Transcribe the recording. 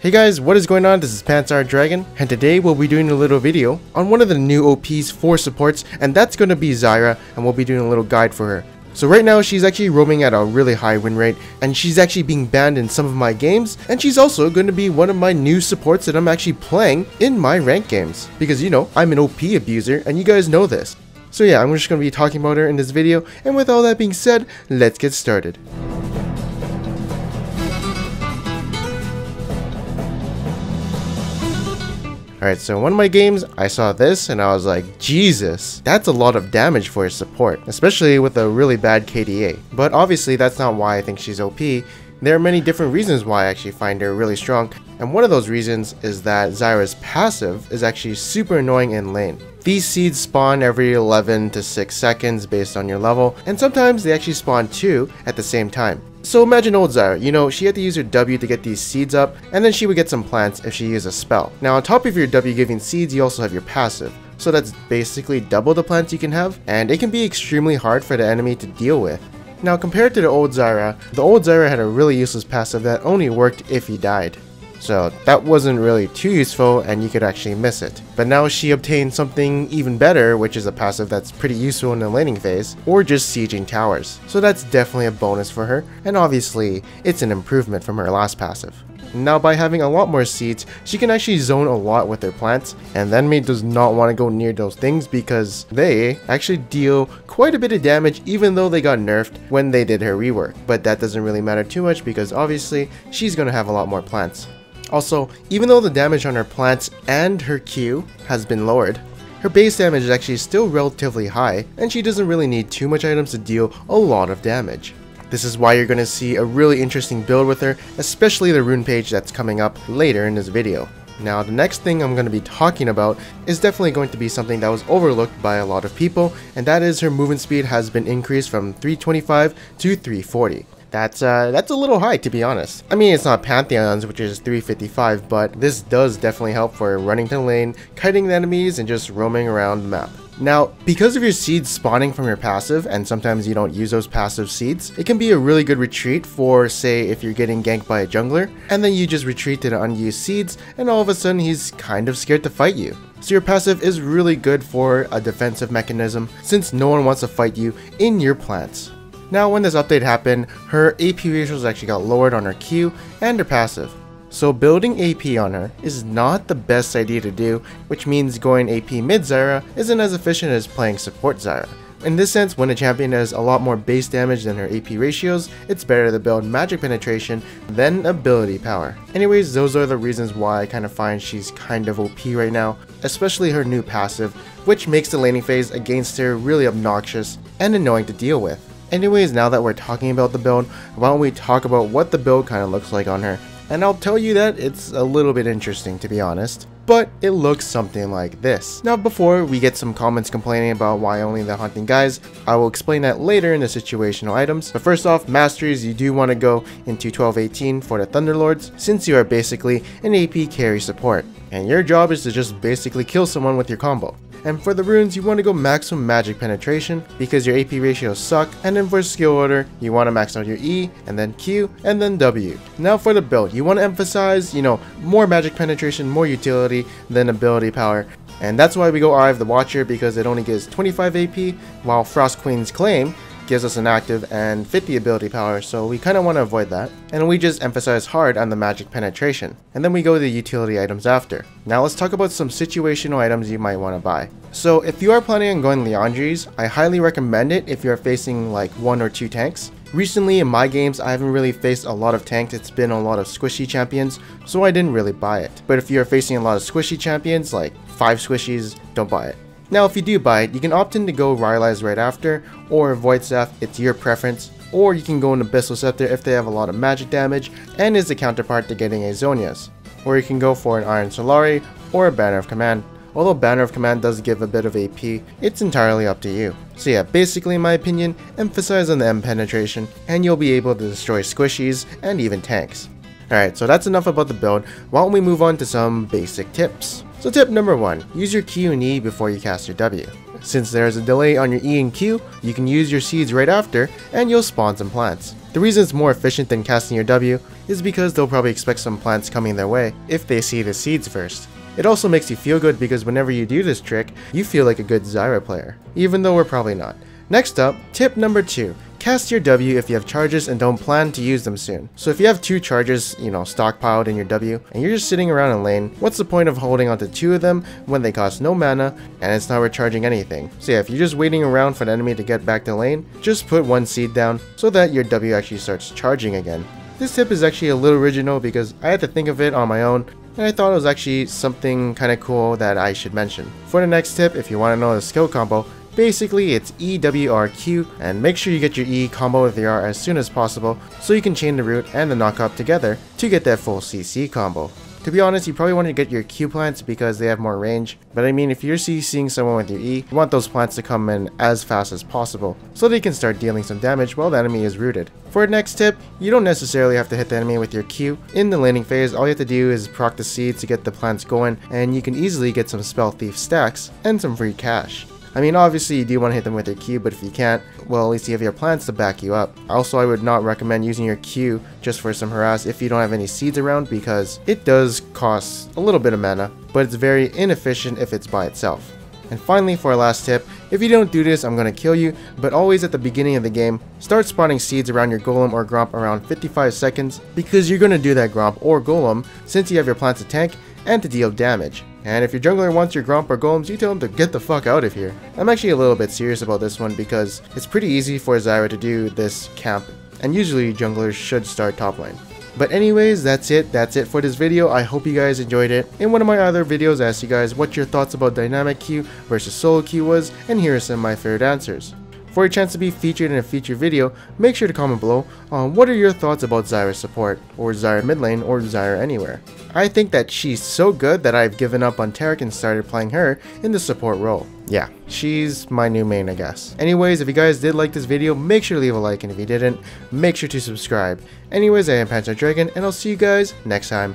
Hey guys, what is going on? This is Pantsar Dragon, and today we'll be doing a little video on one of the new OPs for supports, and that's going to be Zyra, and we'll be doing a little guide for her. So right now, she's actually roaming at a really high win rate, and she's actually being banned in some of my games, and she's also going to be one of my new supports that I'm actually playing in my ranked games. Because, you know, I'm an OP abuser, and you guys know this. So yeah, I'm just going to be talking about her in this video, and with all that being said, let's get started. Alright, so in one of my games, I saw this and I was like, Jesus, that's a lot of damage for a support, especially with a really bad KDA. But obviously that's not why I think she's OP. There are many different reasons why I actually find her really strong, and one of those reasons is that Zyra's passive is actually super annoying in lane. These seeds spawn every 11 to 6 seconds based on your level, and sometimes they actually spawn 2 at the same time. So imagine old Zyra, you know, she had to use her W to get these seeds up, and then she would get some plants if she used a spell. Now on top of your W giving seeds, you also have your passive. So that's basically double the plants you can have, and it can be extremely hard for the enemy to deal with. Now compared to the old Zyra had a really useless passive that only worked if he died. So that wasn't really too useful and you could actually miss it. But now she obtained something even better, which is a passive that's pretty useful in the laning phase, or just sieging towers. So that's definitely a bonus for her, and obviously it's an improvement from her last passive. Now by having a lot more seeds, she can actually zone a lot with her plants, and the enemy does not want to go near those things because they actually deal quite a bit of damage even though they got nerfed when they did her rework. But that doesn't really matter too much because obviously she's going to have a lot more plants. Also, even though the damage on her plants and her Q has been lowered, her base damage is actually still relatively high, and she doesn't really need too much items to deal a lot of damage. This is why you're going to see a really interesting build with her, especially the rune page that's coming up later in this video. Now the next thing I'm going to be talking about is definitely going to be something that was overlooked by a lot of people, and that is her movement speed has been increased from 325 to 340. That's a little high, to be honest. I mean, it's not Pantheon's, which is 355, but this does definitely help for running to the lane, kiting the enemies, and just roaming around the map. Now, because of your seeds spawning from your passive, and sometimes you don't use those passive seeds, it can be a really good retreat for, say, if you're getting ganked by a jungler, and then you just retreat to the unused seeds, and all of a sudden he's kind of scared to fight you. So your passive is really good for a defensive mechanism, since no one wants to fight you in your plants. Now when this update happened, her AP ratios actually got lowered on her Q and her passive. So building AP on her is not the best idea to do, which means going AP mid Zyra isn't as efficient as playing support Zyra. In this sense, when a champion has a lot more base damage than her AP ratios, it's better to build magic penetration than ability power. Anyways, those are the reasons why I kind of find she's kind of OP right now, especially her new passive, which makes the laning phase against her really obnoxious and annoying to deal with. Anyways, now that we're talking about the build, why don't we talk about what the build kind of looks like on her. And I'll tell you that it's a little bit interesting, to be honest, but it looks something like this. Now before we get some comments complaining about why only the hunting guys, I will explain that later in the situational items. But first off, masteries, you do want to go into 12-18 for the Thunderlords, since you are basically an AP carry support, and your job is to just basically kill someone with your combo. And for the runes, you want to go maximum magic penetration because your AP ratios suck, and then for skill order, you want to max out your E, and then Q, and then W. Now for the build, you want to emphasize, you know, more magic penetration, more utility than ability power. And that's why we go Eye of the Watcher, because it only gives 25 AP, while Frost Queen's Claim gives us an active and 50 ability power, so we kind of want to avoid that. And we just emphasize hard on the magic penetration. And then we go to the utility items after. Now let's talk about some situational items you might want to buy. So if you are planning on going Leandries, I highly recommend it if you are facing like 1 or 2 tanks. Recently in my games, I haven't really faced a lot of tanks, it's been a lot of squishy champions, so I didn't really buy it. But if you're facing a lot of squishy champions, like 5 squishies, don't buy it. Now if you do buy it, you can opt in to go Rylai's right after, or Void Staff, it's your preference, or you can go in Abyssal Scepter if they have a lot of magic damage, and is the counterpart to getting a Zonia's. Or you can go for an Iron Solari, or a Banner of Command. Although Banner of Command does give a bit of AP, it's entirely up to you. So yeah, basically in my opinion, emphasize on the M penetration, and you'll be able to destroy squishies, and even tanks. Alright, so that's enough about the build. Why don't we move on to some basic tips. So tip number 1, use your Q and E before you cast your W. Since there is a delay on your E and Q, you can use your seeds right after, and you'll spawn some plants. The reason it's more efficient than casting your W is because they'll probably expect some plants coming their way if they see the seeds first. It also makes you feel good because whenever you do this trick, you feel like a good Zyra player, even though we're probably not. Next up, tip number 2. Cast your W if you have charges and don't plan to use them soon. So if you have 2 charges, stockpiled in your W, and you're just sitting around in lane, what's the point of holding onto 2 of them when they cost no mana and it's not recharging anything? So yeah, if you're just waiting around for the enemy to get back to lane, just put 1 seed down so that your W actually starts charging again. This tip is actually a little original because I had to think of it on my own, and I thought it was actually something kind of cool that I should mention. For the next tip, if you want to know the skill combo, basically it's EWRQ, and make sure you get your E combo with the R as soon as possible so you can chain the root and the knockup together to get that full CC combo. To be honest, you probably want to get your Q plants because they have more range, but I mean if you're CCing someone with your E, you want those plants to come in as fast as possible so they can start dealing some damage while the enemy is rooted. For the next tip, you don't necessarily have to hit the enemy with your Q. In the laning phase, all you have to do is proc the seeds to get the plants going, and you can easily get some Spell Thief stacks and some free cash. I mean, obviously you do want to hit them with your Q, but if you can't, well, at least you have your plants to back you up. Also, I would not recommend using your Q just for some harass if you don't have any seeds around, because it does cost a little bit of mana, but it's very inefficient if it's by itself. And finally, for our last tip, if you don't do this, I'm gonna kill you, but always at the beginning of the game, start spawning seeds around your golem or gromp around 55 seconds, because you're gonna do that gromp or golem since you have your plants to tank and to deal damage. And if your jungler wants your gromp or golems, you tell them to get the fuck out of here. I'm actually a little bit serious about this one because it's pretty easy for Zyra to do this camp, and usually junglers should start top lane. But anyways, that's it for this video. I hope you guys enjoyed it. In one of my other videos, I asked you guys what your thoughts about dynamic Q versus solo Q was, and here are some of my favorite answers. For a chance to be featured in a future video, make sure to comment below on what are your thoughts about Zyra support, or Zyra mid lane, or Zyra anywhere. I think that she's so good that I've given up on Taric and started playing her in the support role. Yeah, she's my new main, I guess. Anyways, if you guys did like this video, make sure to leave a like, and if you didn't, make sure to subscribe. Anyways, I am Panzer Dragon, and I'll see you guys next time.